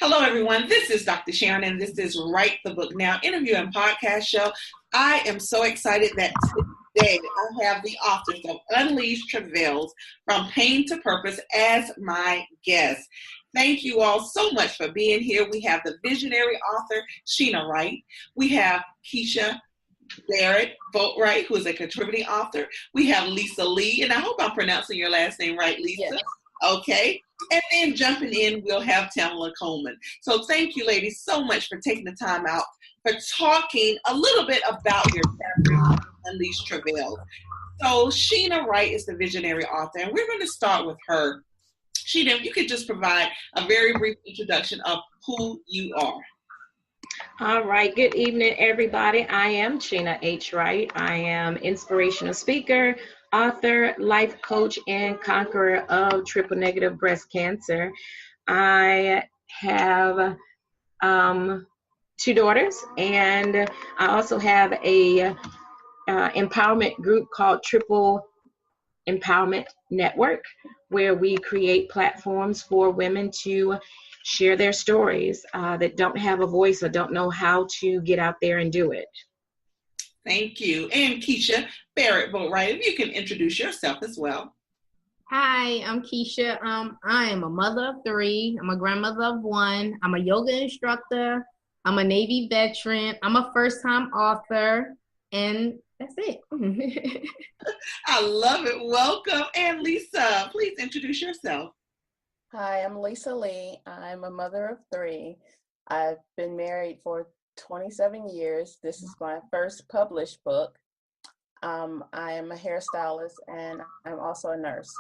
Hello, everyone. This is Dr. Sharon, and this is Write the Book Now interview and podcast show. I am so excited that today I have the authors of Unleashed Travails from Pain to Purpose as my guest. Thank you all so much for being here. We have the visionary author, Cheena Wright. We have Keisha, Barrett, Boatwright, who is a contributing author. We have Lisa Lee, and I hope I'm pronouncing your last name right, Lisa. Yes. Okay. And then jumping in, we'll have Tamela Coleman. So thank you, ladies, so much for taking the time out for talking a little bit about your chapter, Unleashed Travails. So Cheena Wright is the visionary author, and we're going to start with her. Cheena, if you could just provide a very brief introduction of who you are. All right. Good evening, everybody. I am Cheena H. Wright. I am inspirational speaker, author, life coach, and conqueror of triple negative breast cancer. I have 2 daughters, and I also have a empowerment group called Triple Empowerment Network, where we create platforms for women to share their stories that don't have a voice or don't know how to get out there and do it. Thank you. And Keisha, Barrett Boatwright, if you can introduce yourself as well. Hi, I'm Keisha. I am a mother of 3. I'm a grandmother of 1. I'm a yoga instructor. I'm a Navy veteran. I'm a first-time author. And that's it. I love it. Welcome. And Lisa, please introduce yourself. Hi, I'm Lisa Lee. I'm a mother of 3. I've been married for 27 years. This is my first published book. I am a hairstylist and I'm also a nurse.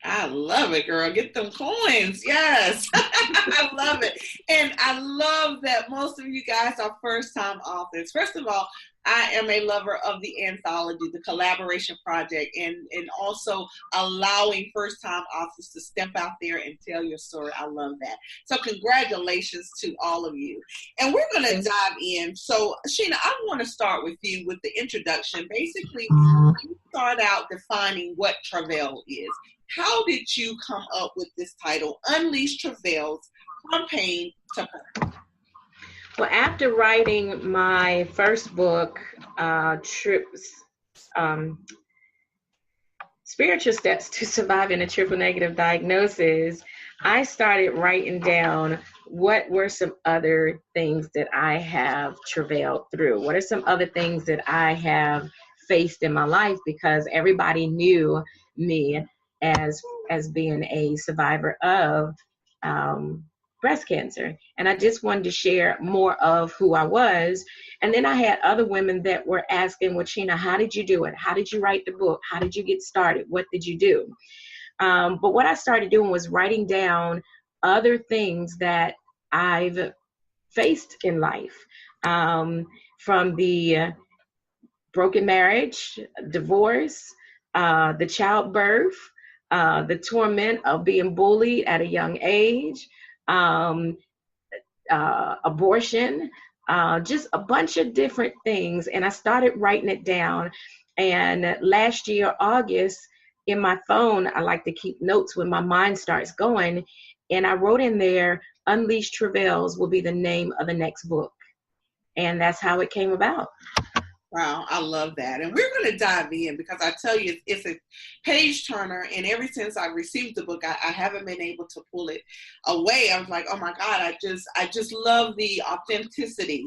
I love it, girl. Get them coins. Yes. I love it. And I love that most of you guys are first-time authors. First of all, I am a lover of the anthology, the collaboration project, and also allowing first-time authors to step out there and tell your story. I love that. So congratulations to all of you. And we're going to dive in. So, Cheena, I want to start with you with the introduction. Basically, you start out defining what travail is. How did you come up with this title, Unleashed Travails from Pain to Purpose? Well, after writing my first book, Spiritual Steps to Surviving a Triple Negative Diagnosis, I started writing down what were some other things that I have travailed through. What are some other things that I have faced in my life? Because everybody knew me as being a survivor of breast cancer. And I just wanted to share more of who I was. And then I had other women that were asking, well, Cheena, how did you do it? How did you write the book? How did you get started? What did you do? But what I started doing was writing down other things that I've faced in life, from the broken marriage, divorce, the childbirth, the torment of being bullied at a young age, abortion, just a bunch of different things. And I started writing it down. And last year, August, in my phone, I like to keep notes when my mind starts going. And I wrote in there, Unleashed Travails will be the name of the next book. And that's how it came about. Wow, I love that. And we're going to dive in because I tell you, it's a page turner. And ever since I received the book, I haven't been able to pull it away. I was like, oh my God, I just love the authenticity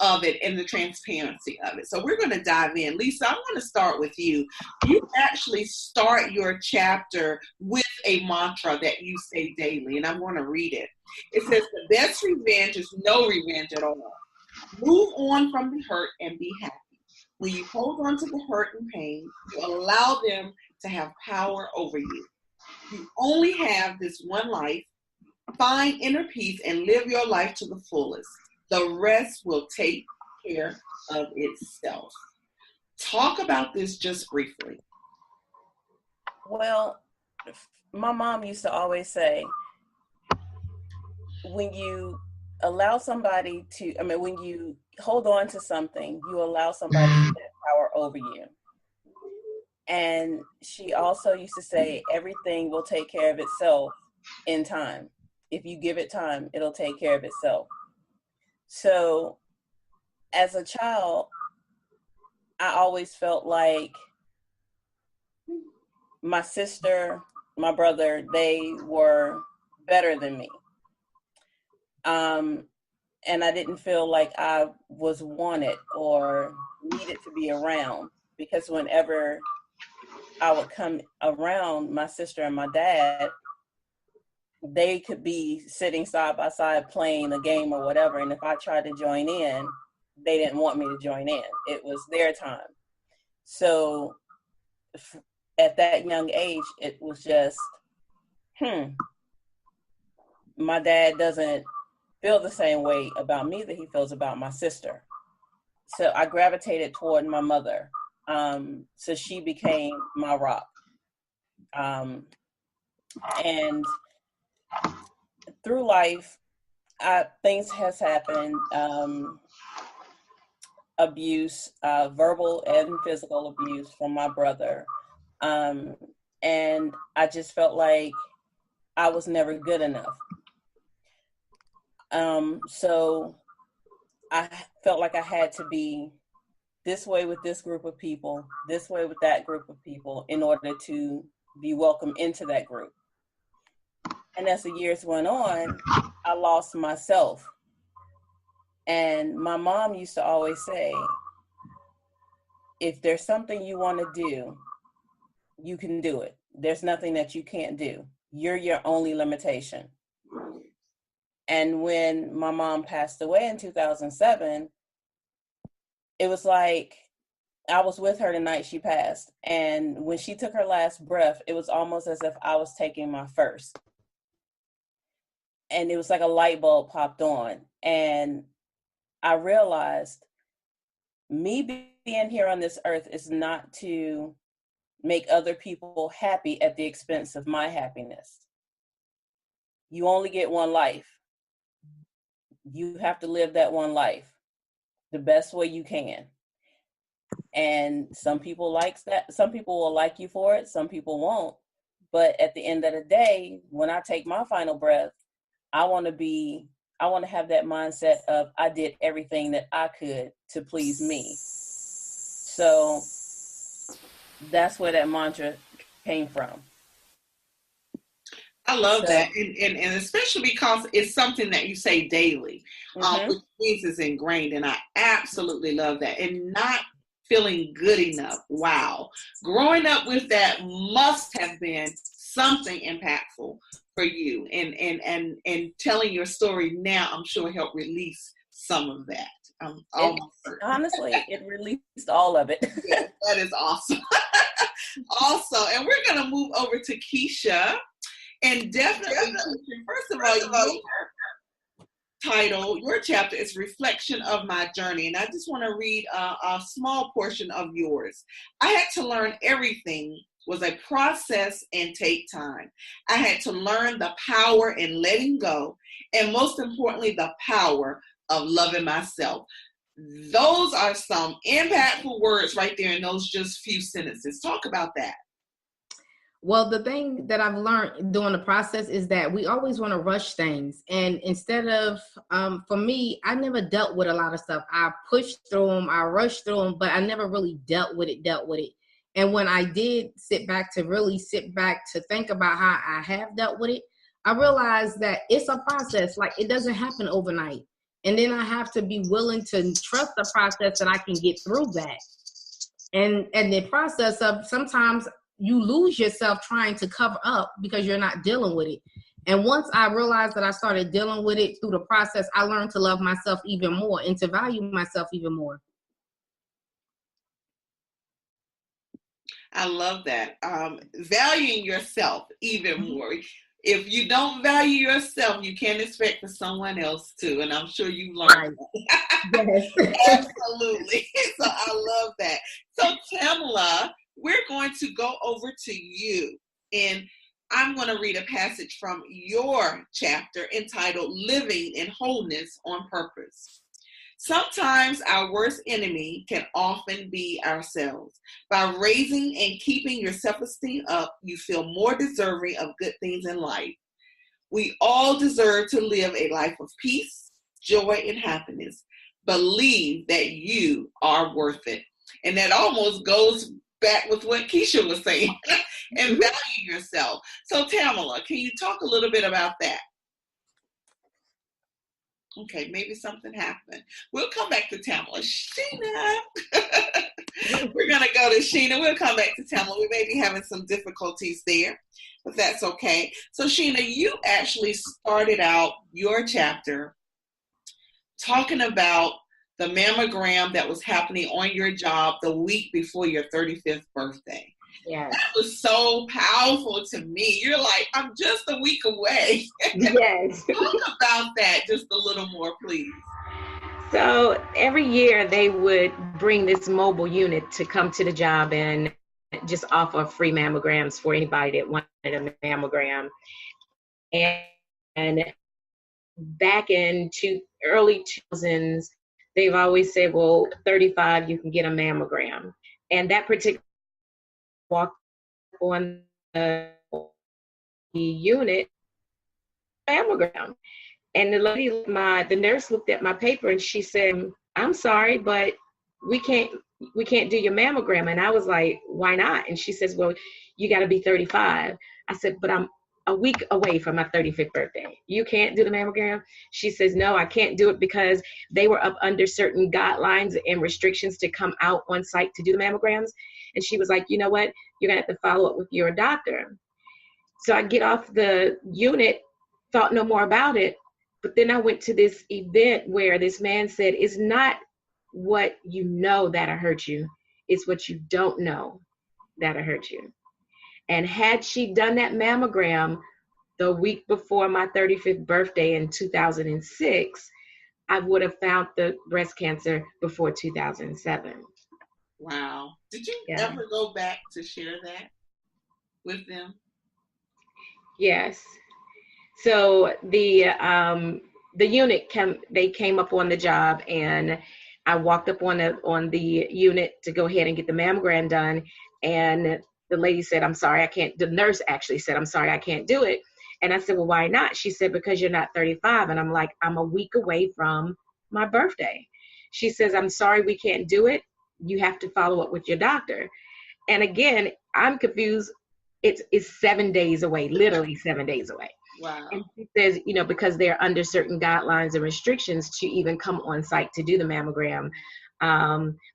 of it and the transparency of it. So we're going to dive in. Lisa, I want to start with you. You actually start your chapter with a mantra that you say daily, and I'm going to read it. It says, the best revenge is no revenge at all. Move on from the hurt and be happy. When you hold on to the hurt and pain, you allow them to have power over you. You only have this one life. Find inner peace and live your life to the fullest. The rest will take care of itself. Talk about this just briefly. Well, my mom used to always say, when you allow somebody to, when you hold on to something, you allow somebody to have power over you. And she also used to say, everything will take care of itself in time. if you give it time, it'll take care of itself. So as a child, I always felt like my sister, my brother, they were better than me. And I didn't feel like I was wanted or needed to be around, because whenever I would come around my sister and my dad, they could be sitting side by side playing a game or whatever. And if I tried to join in, they didn't want me to join in. It was their time. So at that young age, it was just, my dad doesn't feel the same way about me that he feels about my sister. So I gravitated toward my mother. So she became my rock. And through life, things has happened, abuse, verbal and physical abuse from my brother. And I just felt like I was never good enough. So I felt like I had to be this way with this group of people, this way with that group of people, in order to be welcome into that group. And as the years went on, I lost myself. And my mom used to always say, if there's something you want to do, you can do it. There's nothing that you can't do. You're your only limitation. And when my mom passed away in 2007, it was like I was with her the night she passed. And when she took her last breath, it was almost as if I was taking my first. And it was like a light bulb popped on. And I realized me being here on this earth is not to make other people happy at the expense of my happiness. You only get one life. You have to live that one life the best way you can. And some people like that. Some people will like you for it. Some people won't. But at the end of the day, when I take my final breath, I want to have that mindset of I did everything that I could to please me. So that's where that mantra came from. I love that. And especially because it's something that you say daily, which means it's ingrained. And I absolutely love that. And not feeling good enough. Wow. Growing up with that must have been something impactful for you. And telling your story now, I'm sure helped release some of that. Honestly, it released all of it. Yeah, that is awesome. Also, and we're going to move over to Keisha. And definitely, first of all, your title, your chapter is Reflection of My Journey. And I just want to read a small portion of yours. I had to learn everything was a process and take time. I had to learn the power in letting go, and most importantly, the power of loving myself. Those are some impactful words right there in those just few sentences. Talk about that. Well, the thing that I've learned during the process is that we always want to rush things. And instead of, for me, I never dealt with a lot of stuff. I pushed through them, I rushed through them, but I never really dealt with it. And when I did sit back to think about how I have dealt with it, I realized that it's a process. Like, it doesn't happen overnight. And then I have to be willing to trust the process that I can get through that. And the process of sometimes you lose yourself trying to cover up because you're not dealing with it. And once I realized that I started dealing with it through the process, I learned to love myself even more and to value myself even more. I love that. Valuing yourself even more. If you don't value yourself, you can't expect for someone else to. And I'm sure you learned that. Yes. Absolutely. So I love that. So Tamela, we're going to go over to you. And I'm going to read a passage from your chapter entitled Living in Wholeness on Purpose. Sometimes our worst enemy can often be ourselves. By raising and keeping your self-esteem up, you feel more deserving of good things in life. We all deserve to live a life of peace, joy, and happiness. Believe that you are worth it. And that almost goes back with what Keisha was saying, and value yourself. So Tamela, can you talk a little bit about that? Okay, maybe something happened. We'll come back to Tamela. Cheena. We're going to go to Cheena. We'll come back to Tamela. We may be having some difficulties there, but that's okay. So Cheena, you actually started out your chapter talking about the mammogram that was happening on your job the week before your 35th birthday. Yes. That was so powerful to me. You're like, I'm just a week away. Yes. Talk about that just a little more, please. So every year they would bring this mobile unit to come to the job and just offer free mammograms for anybody that wanted a mammogram. And back in early 2000s, they've always said, well, 35, you can get a mammogram. And that particular walked on the unit mammogram. And the nurse looked at my paper and she said, I'm sorry, but we can't do your mammogram. And I was like, why not? And she says, well, you got to be 35. I said, but I'm a week away from my 35th birthday. You can't do the mammogram? She says, no, I can't do it because they were up under certain guidelines and restrictions to come out on site to do the mammograms. And she was like, you know what? You're going to have to follow up with your doctor. So I get off the unit, thought no more about it. But then I went to this event where this man said, it's not what you know that'll hurt you. It's what you don't know that'll hurt you. And had she done that mammogram the week before my 35th birthday in 2006, I would have found the breast cancer before 2007. Wow. Did you ever go back to share that with them? Yes. So the unit came up on the job, and I walked up on the unit to go ahead and get the mammogram done, and the lady said, I'm sorry, I can't. The nurse actually said, I'm sorry, I can't do it. And I said, well, why not? She said, because you're not 35. And I'm like, I'm a week away from my birthday. She says, I'm sorry, we can't do it. You have to follow up with your doctor. And again, I'm confused. It's 7 days away, literally 7 days away. Wow. And she says, because they're under certain guidelines and restrictions to even come on site to do the mammogram.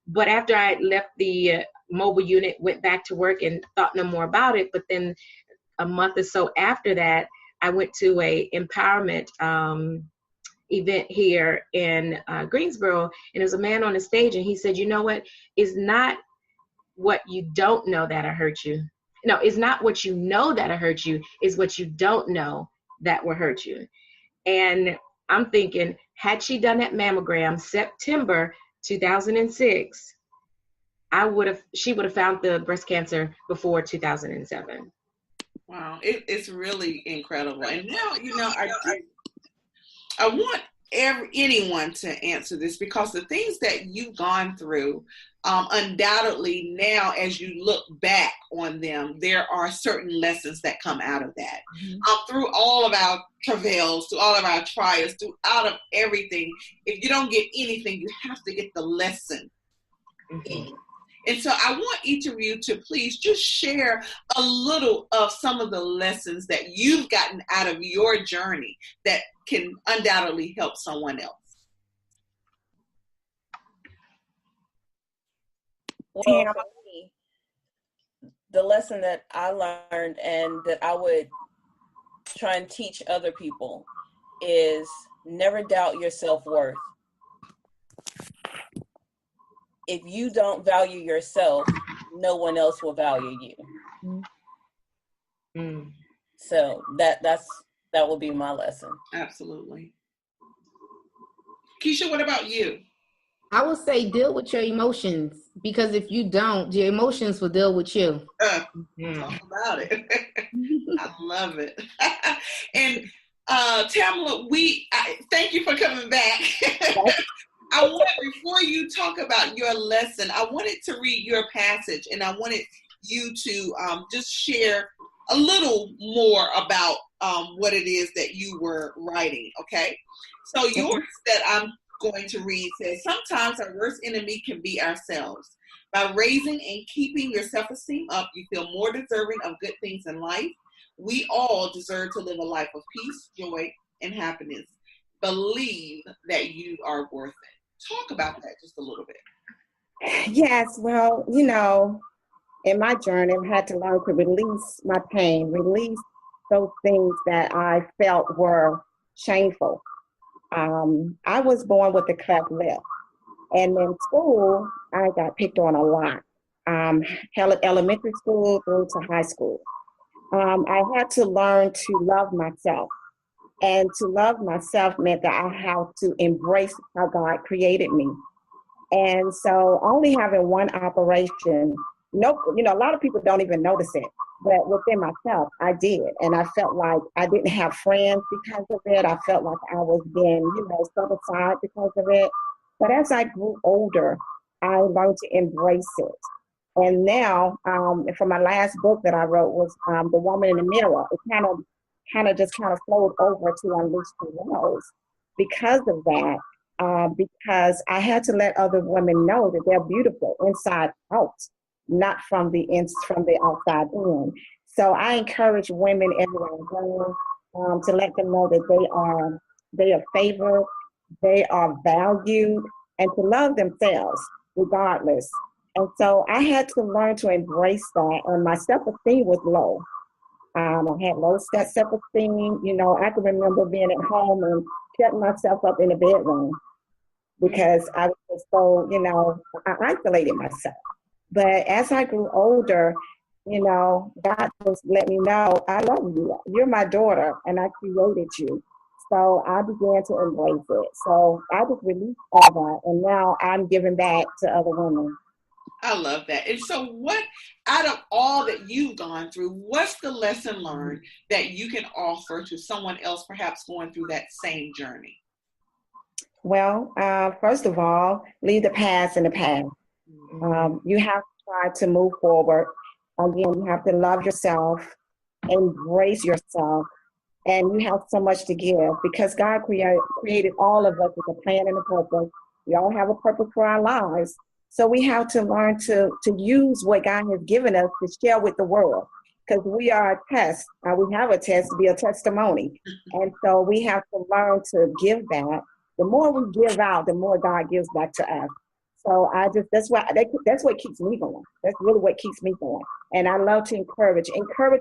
But after I left the mobile unit, went back to work and thought no more about it. But then a month or so after that, I went to a empowerment event here in Greensboro, and there was a man on the stage, and he said, you know what? It's not what you don't know that'll hurt you. No, it's not what you know that'll hurt you. It's what you don't know that will hurt you. And I'm thinking, had she done that mammogram September 2006, she would have found the breast cancer before 2007. Wow, it's really incredible. And now, I want anyone to answer this, because the things that you've gone through, undoubtedly now as you look back on them, there are certain lessons that come out of that. Mm-hmm. Through all of our travails, through all of our trials, throughout of everything, if you don't get anything, you have to get the lesson. Mm-hmm. And so I want each of you to please just share a little of some of the lessons that you've gotten out of your journey that can undoubtedly help someone else. Well, for me, the lesson that I learned and that I would try and teach other people is never doubt your self-worth. If you don't value yourself, no one else will value you. Mm. So that will be my lesson. Absolutely. Keisha, what about you? I would say deal with your emotions, because if you don't, your emotions will deal with you. Talk about it. I love it. And Tamela, thank you for coming back. Before you talk about your lesson, I wanted to read your passage, and I wanted you to just share a little more about what it is that you were writing, okay? So yours that I'm going to read says, sometimes our worst enemy can be ourselves. By raising and keeping your self-esteem up, you feel more deserving of good things in life. We all deserve to live a life of peace, joy, and happiness. Believe that you are worth it. Talk about that just a little bit. Yes, well, in my journey, I've had to learn to release my pain, release those things that I felt were shameful. I was born with a cleft lip, and in school, I got picked on a lot. Elementary school through to high school. I had to learn to love myself. And to love myself meant that I had to embrace how God created me. And so only having one operation, a lot of people don't even notice it, but within myself, I did. And I felt like I didn't have friends because of it. I felt like I was being, set aside because of it. But as I grew older, I learned to embrace it. And now, for my last book that I wrote was The Woman in the Mirror. It kind of just flowed over to Unleash the Walls because of that. Because I had to let other women know that they're beautiful inside out, not from the outside in. So I encourage women everywhere I go to let them know that they are favored, they are valued, and to love themselves regardless. And so I had to learn to embrace that, and my self-esteem was low. I had low self-esteem. I can remember being at home and shutting myself up in the bedroom because I was just so, I isolated myself. But as I grew older, God just let me know, I love you. You're my daughter, and I created you. So I began to embrace it. So I just released all that, and now I'm giving back to other women. I love that. And so what, out of all that you've gone through, what's the lesson learned that you can offer to someone else perhaps going through that same journey? Well, first of all, leave the past in the past. You have to try to move forward. Again, you have to love yourself, embrace yourself, and you have so much to give because God created all of us with a plan and a purpose. We all have a purpose for our lives. So we have to learn to use what God has given us to share with the world because we are a test. We have a test to be a testimony. And so we have to learn to give back. The more we give out, the more God gives back to us. So that's what keeps me going. That's really what keeps me going. And I love to encourage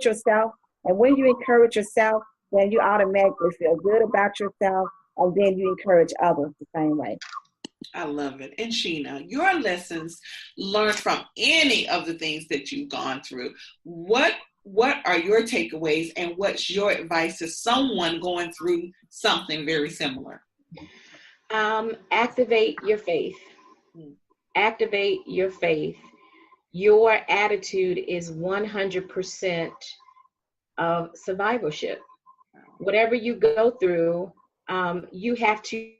yourself. And when you encourage yourself, then you automatically feel good about yourself. And then you encourage others the same way. I love it. And Cheena, your lessons learned from any of the things that you've gone through. What are your takeaways and what's your advice to someone going through something very similar? Activate your faith. Activate your faith. Your attitude is 100% of survivorship. Whatever you go through, you have to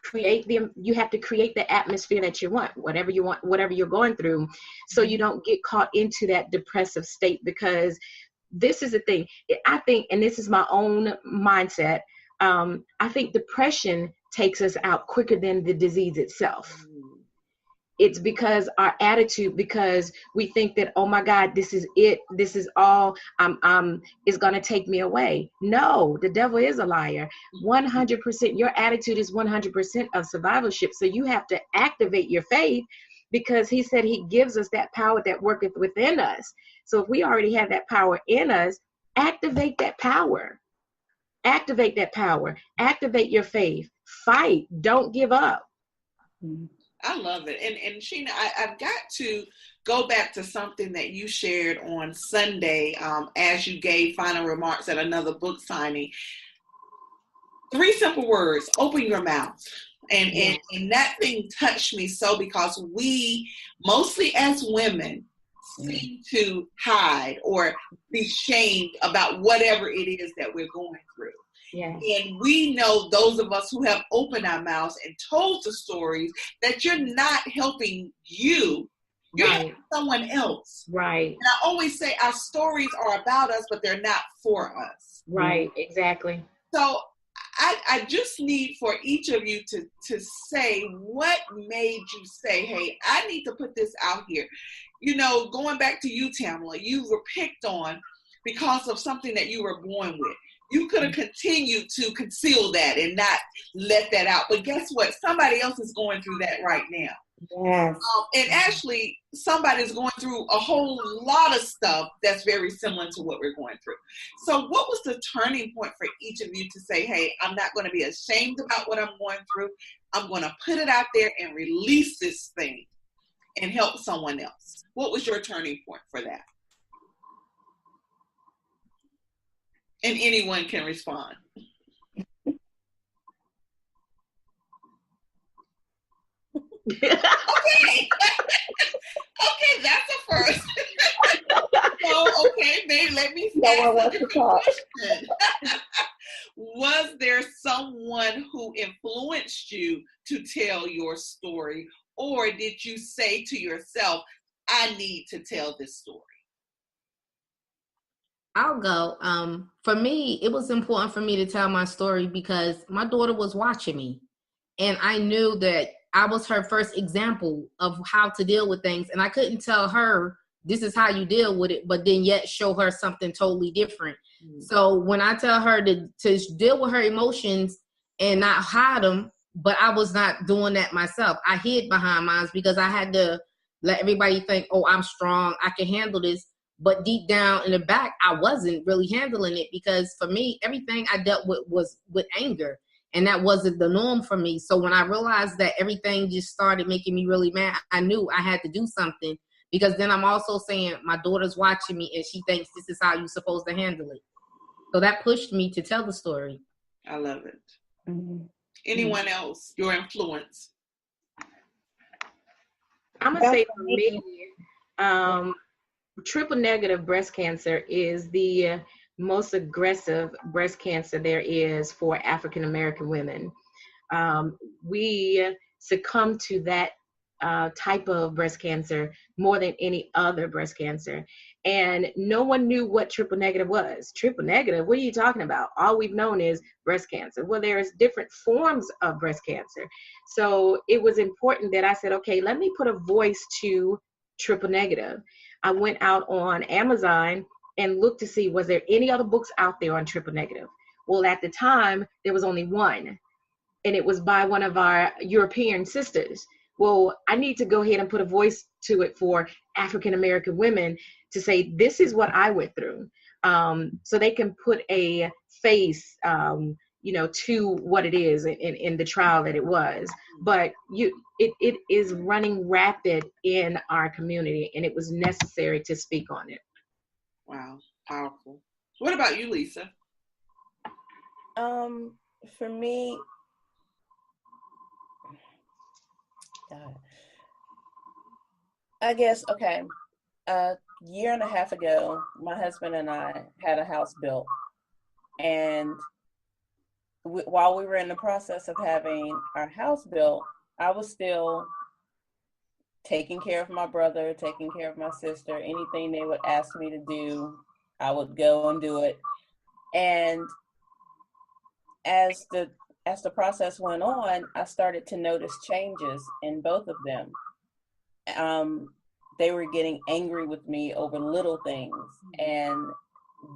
create the atmosphere that you want, whatever you're going through, so you don't get caught into that depressive state. Because this is the thing, I think, and this is my own mindset, I think depression takes us out quicker than the disease itself. It's because our attitude, because we think that, oh my God, this is it. This is all is going to take me away. No, the devil is a liar. 100%. Your attitude is 100% of survivorship. So you have to activate your faith because he said he gives us that power that worketh within us. So if we already have that power in us, activate that power. Activate that power. Activate your faith. Fight. Don't give up. I love it. And Cheena, I've got to go back to something that you shared on Sunday as you gave final remarks at another book signing. 3 simple words: open your mouth. And that thing touched me so, because we, mostly as women, seem to hide or be shamed about whatever it is that we're going through. Yes. And we know, those of us who have opened our mouths and told the stories, that you're not helping you. You're Right. helping someone else. Right. And I always say our stories are about us, but they're not for us. Right. Exactly. So I just need for each of you to say what made you say, hey, I need to put this out here. You know, going back to you, Tamela, you were picked on because of something that you were born with. You could have continued to conceal that and not let that out. But guess what? Somebody else is going through that right now. Yes. And actually, somebody's going through a whole lot of stuff that's very similar to what we're going through. So what was the turning point for each of you to say, hey, I'm not going to be ashamed about what I'm going through. I'm going to put it out there and release this thing and help someone else? What was your turning point for that? And anyone can respond. Okay. Okay, that's a first. So, okay, babe, let me ask a question. Was there someone who influenced you to tell your story, or did you say to yourself, I need to tell this story? I'll go. For me, it was important for me to tell my story because my daughter was watching me. And I knew that I was her first example of how to deal with things. And I couldn't tell her, this is how you deal with it, but then yet show her something totally different. Mm-hmm. So when I tell her to deal with her emotions and not hide them, but I was not doing that myself. I hid behind mine because I had to let everybody think, oh, I'm strong, I can handle this. But deep down in the back, I wasn't really handling it because for me, everything I dealt with was with anger. And that wasn't the norm for me. So when I realized that everything just started making me really mad, I knew I had to do something. Because then I'm also saying my daughter's watching me and she thinks this is how you're supposed to handle it. So that pushed me to tell the story. I love it. Mm-hmm. Anyone else? Your influence? I'm going to say for me, triple negative breast cancer is the most aggressive breast cancer there is for African American women. We succumb to that type of breast cancer more than any other breast cancer. And no one knew what triple negative was. Triple negative, what are you talking about? All we've known is breast cancer. Well, there's different forms of breast cancer. So it was important that I said, okay, let me put a voice to triple negative. I went out on Amazon and looked to see, was there any other books out there on triple negative? Well, at the time, there was only one, and it was by one of our European sisters. Well, I need to go ahead and put a voice to it for African-American women to say, this is what I went through. So they can put a face, to what it is in the trial that it was. But it is running rapid in our community, and it was necessary to speak on it. Wow, powerful. What about you, Lisa? For me, I guess, okay, a year and a half ago, my husband and I had a house built. And while we were in the process of having our house built, I was still taking care of my brother, taking care of my sister. Anything they would ask me to do, I would go and do it. And as the process went on, I started to notice changes in both of them. They were getting angry with me over little things. And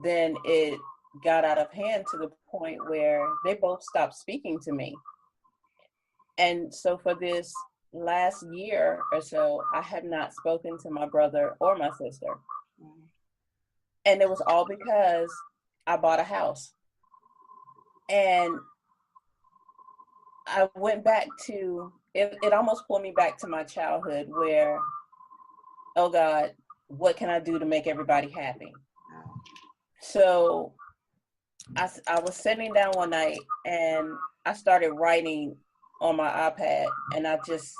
then it got out of hand to the point where they both stopped speaking to me. And so for this last year or so, I have not spoken to my brother or my sister. And it was all because I bought a house. And I went back to, it almost pulled me back to my childhood where, oh God, what can I do to make everybody happy? So I was sitting down one night and I started writing on my iPad, and I just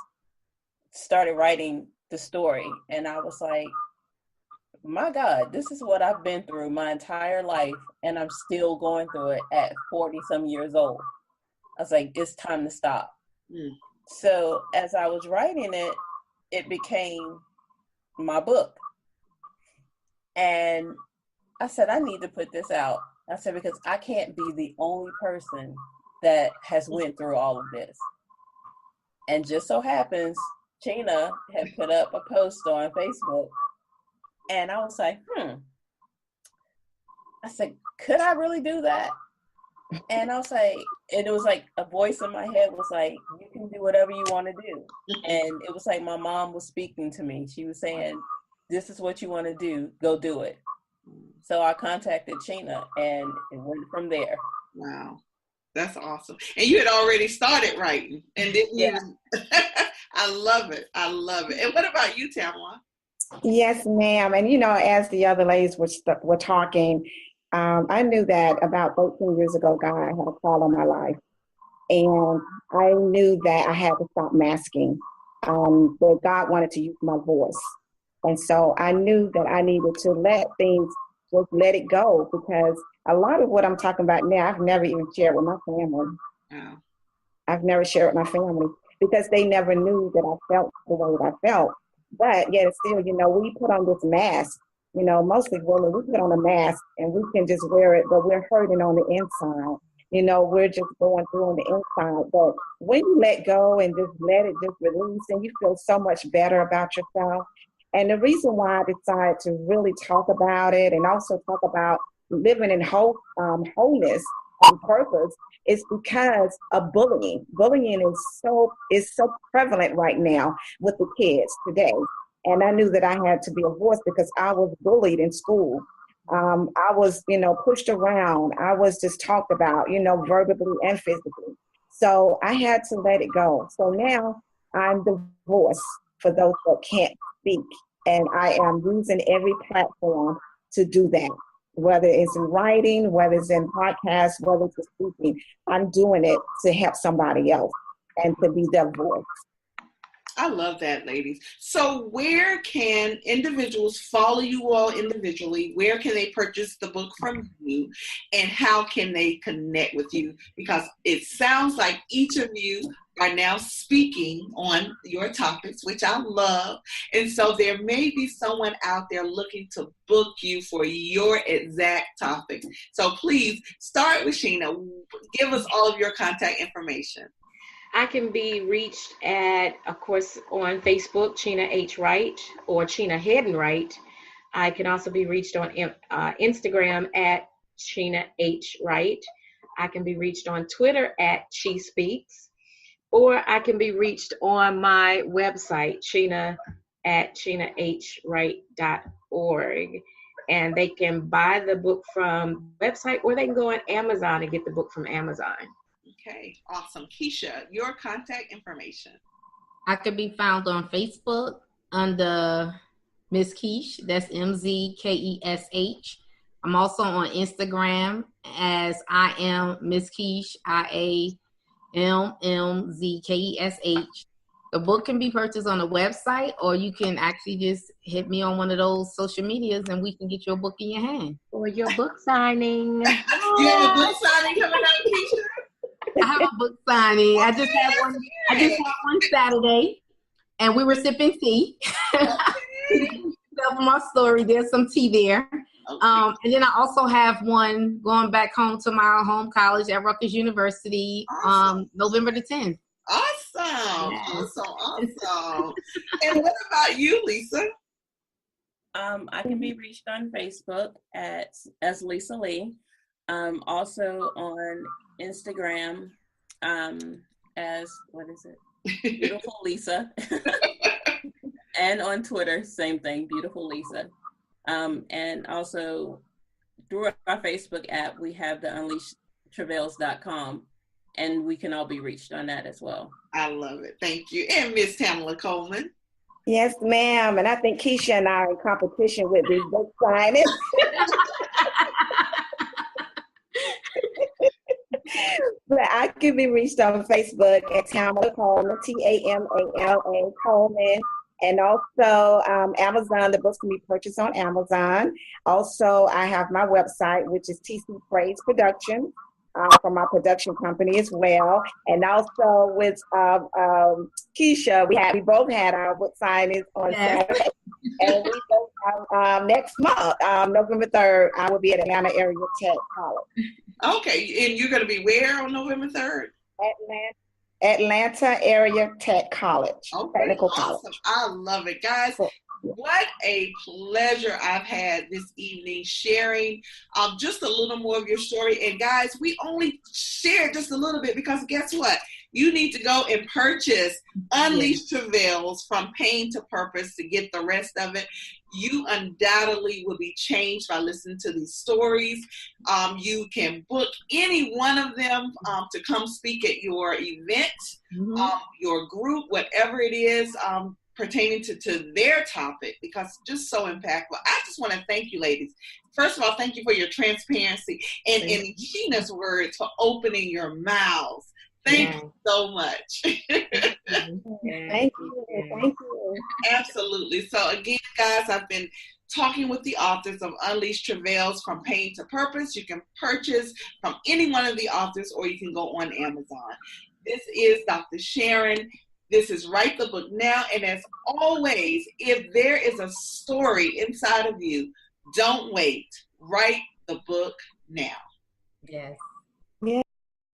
started writing the story. And I was like, my God, this is what I've been through my entire life, and I'm still going through it at 40 some years old. I was like, it's time to stop. So as I was writing it, it became my book. And I said, I need to put this out. I said, because I can't be the only person that has went through all of this. And just so happens, Cheena had put up a post on Facebook. And I was like, I said, could I really do that? And I was like, and it was like a voice in my head was like, you can do whatever you want to do. And it was like my mom was speaking to me. She was saying, this is what you want to do. Go do it. So I contacted Cheena and it went from there. Wow. That's awesome. And you had already started writing. And then I love it. I love it. And what about you, Tamela? Yes, ma'am. And, as the other ladies were talking, I knew that about 13 years ago, God had a call on my life. And I knew that I had to stop masking, that God wanted to use my voice. And so I knew that I needed to just let it go, because a lot of what I'm talking about now, I've never even shared with my family. Wow. I've never shared with my family because they never knew that I felt the way that I felt. But yet still, we put on this mask, mostly women, we put on a mask and we can just wear it, but we're hurting on the inside. We're just going through on the inside. But when you let go and just let it just release, and you feel so much better about yourself. And the reason why I decided to really talk about it and also talk about living in wholeness on purpose is because of bullying. Bullying is so prevalent right now with the kids today. And I knew that I had to be a voice because I was bullied in school. I was, pushed around. I was just talked about, verbally and physically. So I had to let it go. So now I'm the voice for those that can't speak. And I am using every platform to do that, whether it's in writing, whether it's in podcasts, whether it's speaking. I'm doing it to help somebody else and to be their voice. I love that, ladies. So where can individuals follow you all individually? Where can they purchase the book from you? And how can they connect with you? Because it sounds like each of you are now speaking on your topics, which I love. And so there may be someone out there looking to book you for your exact topic. So please start with Cheena. Give us all of your contact information. I can be reached at, of course, on Facebook, Cheena H. Wright, or Cheena Headen-Wright. I can also be reached on Instagram at Cheena H. Wright. I can be reached on Twitter at She Speaks, or I can be reached on my website, Cheena at CheenaHWright.org. And they can buy the book from the website, or they can go on Amazon and get the book from Amazon. Okay, awesome. Keisha, your contact information. I could be found on Facebook under Miss Keish. That's MZKESH. I'm also on Instagram as I am Miss Keish, IAMMZKESH. The book can be purchased on the website, or you can actually just hit me on one of those social medias and we can get your book in your hand. Or your book signing. You have a book signing coming out, Keisha? I have a book signing. I just had one Saturday, and we were sipping tea. Tell my story. There's some tea there. Okay. And then I also have one going back home to my home college at Rutgers University, November the 10th. Awesome. Yes. Awesome. And what about you, Lisa? I can be reached on Facebook as Lisa Lee. Also on Instagram as, Beautiful Lisa. And on Twitter, same thing, Beautiful Lisa. And also through our Facebook app, we have the unleashedtravels.com, and we can all be reached on that as well. I love it. Thank you. And Miss Tamela Coleman. Yes, ma'am. And I think Keisha and I are in competition with these book signings. But I can be reached on Facebook at Tamela Coleman, Tamala Coleman. And also Amazon, the books can be purchased on Amazon. Also, I have my website, which is TC Praise Production, for my production company as well. And also with Keisha, we both had our book signings on Saturday. And we go next month, November 3rd, I will be at Atlanta Area Tech College. Okay, and you're going to be where on November 3rd? Atlanta Area Tech College. Okay, Technical awesome. College. I love it. Guys, what a pleasure I've had this evening sharing just a little more of your story. And guys, we only shared just a little bit because guess what? You need to go and purchase Unleash Travails from Pain to Purpose to get the rest of it. You undoubtedly will be changed by listening to these stories. You can book any one of them to come speak at your event, your group, whatever it is pertaining to their topic, because it's just so impactful. I just want to thank you, ladies. First of all, thank you for your transparency and in Cheena's words, for opening your mouths. Thank you so much. Thank you. Thank you. Absolutely. So again, guys, I've been talking with the authors of Unleash Travails from Pain to Purpose. You can purchase from any one of the authors, or you can go on Amazon. This is Dr. Sharon. This is Write the Book Now. And as always, if there is a story inside of you, don't wait. Write the book now. Yes.